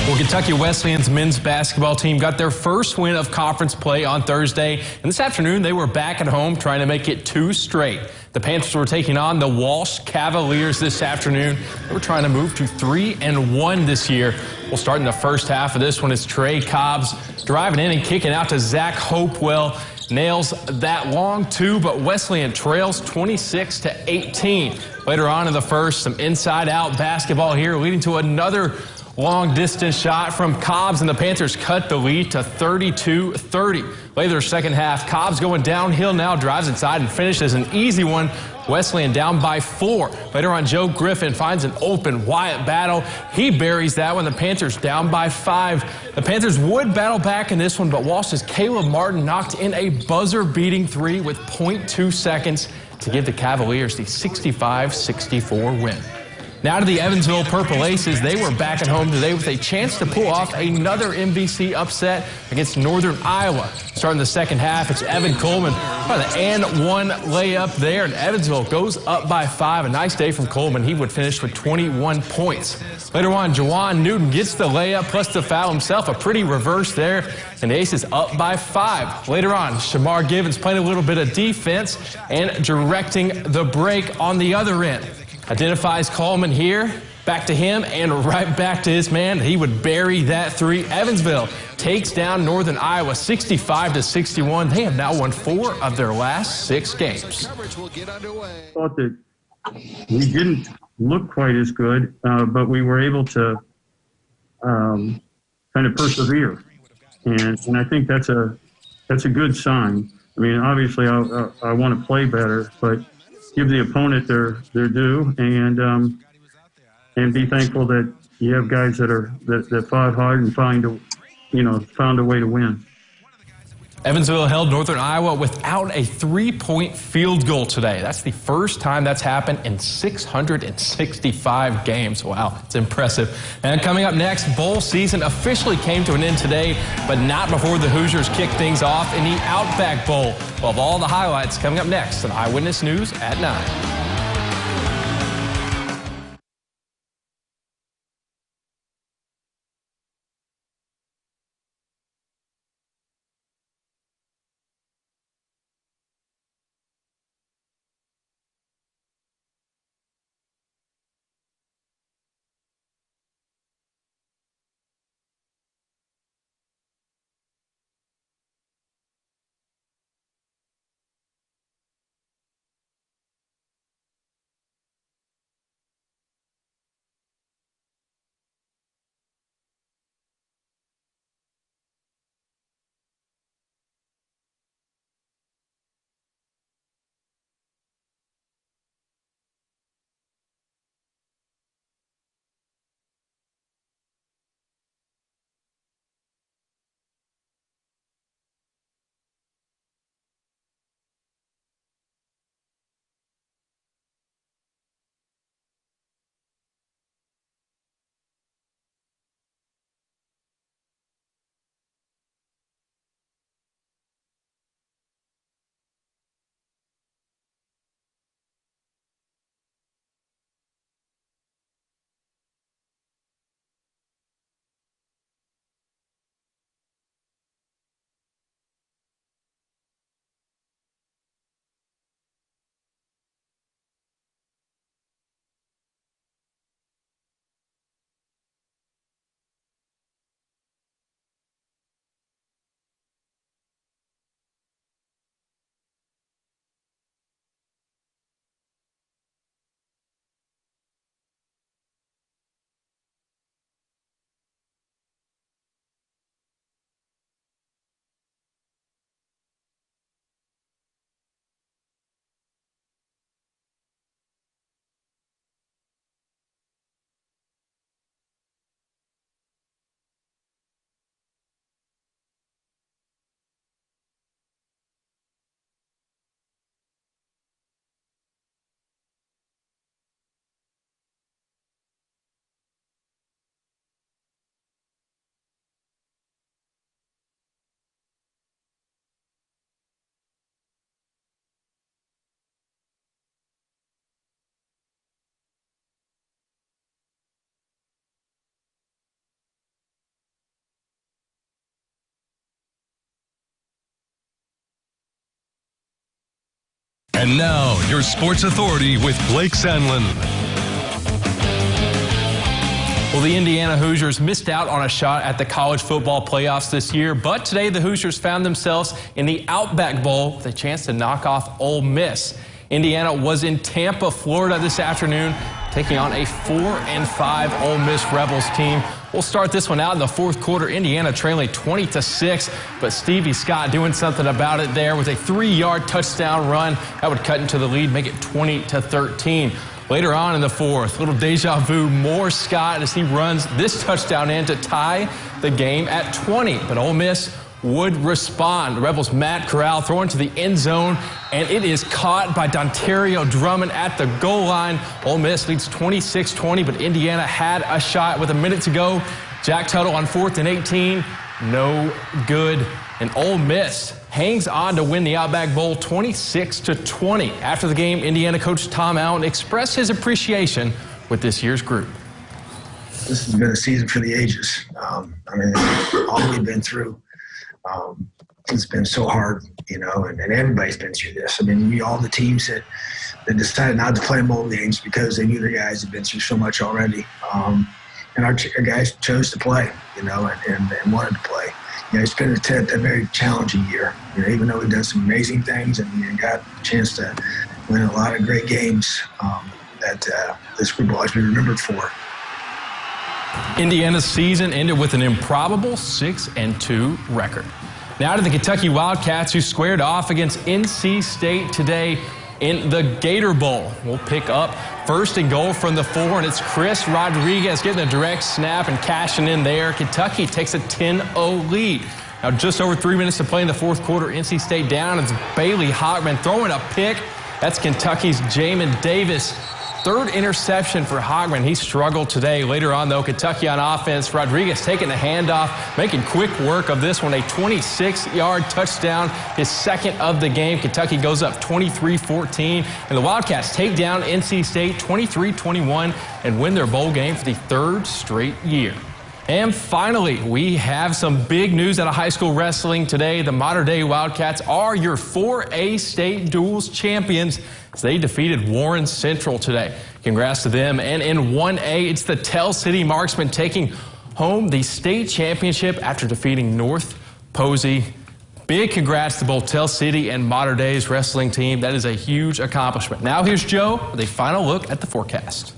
Well, Kentucky Wesleyan's men's basketball team got their first win of conference play on Thursday, and this afternoon they were back at home trying to make it 2 straight. The Panthers were taking on the Walsh Cavaliers this afternoon. They were trying to move to 3-1 this year. We'll start in the first half of this one as Trey Cobbs driving in and kicking out to Zach Hopewell. Nails that long two, but Wesleyan trails 26-18. Later on in the first, some inside-out basketball here, leading to another long-distance shot from Cobbs, and the Panthers cut the lead to 32-30. Later, second half, Cobbs going downhill now, drives inside and finishes an easy one. Wesleyan down by 4. Later on, Joe Griffin finds an open Wyatt Battle. He buries that one. The Panthers down by 5. The Panthers would battle back in this one, but Walsh's Caleb Martin knocked in a buzzer-beating 3 with 0.2 seconds to give the Cavaliers the 65-64 win. Now to the Evansville Purple Aces. They were back at home today with a chance to pull off another MVC upset against Northern Iowa. Starting the second half, it's Evan Coleman by the and-one layup there, and Evansville goes up by 5. A nice day from Coleman. He would finish with 21 points. Later on, Jawan Newton gets the layup plus the foul himself. A pretty reverse there, and the Aces up by 5. Later on, Shamar Givens playing a little bit of defense and directing the break on the other end. Identifies Coleman here, back to him, and right back to his man. He would bury that 3. Evansville takes down Northern Iowa 65-61. They have now won 4 of their last 6 games. Thought that we didn't look quite as good, but we were able to kind of persevere, and I think that's a good sign. I mean, obviously, I want to play better, but give the opponent their due, and be thankful that you have guys that fought hard and found a way to win. Evansville held Northern Iowa without a 3-point field goal today. That's the first time that's happened in 665 games. Wow, it's impressive. And coming up next, bowl season officially came to an end today, but not before the Hoosiers kicked things off in the Outback Bowl. We'll have all the highlights coming up next on Eyewitness News at 9. And now, your Sports Authority with Blake Sandlin. Well, the Indiana Hoosiers missed out on a shot at the college football playoffs this year, but today the Hoosiers found themselves in the Outback Bowl with a chance to knock off Ole Miss. Indiana was in Tampa, Florida this afternoon, taking on a 4-5 Ole Miss Rebels team. We'll start this one out in the fourth quarter. Indiana trailing 20-6, but Stevie Scott doing something about it there with a 3-yard touchdown run. That would cut into the lead, make it 20-13. Later on in the fourth, little deja vu, more Scott as he runs this touchdown in to tie the game at 20. But Ole Miss would respond. The Rebels' Matt Corral throwing to the end zone, and it is caught by Dontario Drummond at the goal line. Ole Miss leads 26-20, but Indiana had a shot with a minute to go. Jack Tuttle on 4th and 18, no good. And Ole Miss hangs on to win the Outback Bowl 26-20. After the game, Indiana coach Tom Allen expressed his appreciation with this year's group. This has been a season for the ages. I mean, all we've been through. It's been so hard, you know, and everybody's been through this. I mean, all the teams that decided not to play bowl games because they knew their guys had been through so much already. And our guys chose to play, you know, and wanted to play. You know, it's been a very challenging year. You know, even though we've done some amazing things and got a chance to win a lot of great games that this group will always be remembered for. Indiana's season ended with an improbable 6-2 record. Now to the Kentucky Wildcats, who squared off against NC State today in the Gator Bowl. We'll pick up first and goal from the 4, and it's Chris Rodriguez getting a direct snap and cashing in there. Kentucky takes a 10-0 lead. Now just over 3 minutes to play in the fourth quarter. NC State down. It's Bailey Hockman throwing a pick. That's Kentucky's Jamin Davis. Third interception for Hockman. He struggled today. Later on, though, Kentucky on offense. Rodriguez taking the handoff, making quick work of this one. A 26-yard touchdown, his second of the game. Kentucky goes up 23-14, and the Wildcats take down NC State 23-21 and win their bowl game for the third straight year. And finally, we have some big news out of high school wrestling today. The Mater Dei Wildcats are your 4A state duals champions as they defeated Warren Central today. Congrats to them. And in 1A, it's the Tell City Marksmen taking home the state championship after defeating North Posey. Big congrats to both Tell City and Mater Dei's wrestling team. That is a huge accomplishment. Now here's Joe with a final look at the forecast.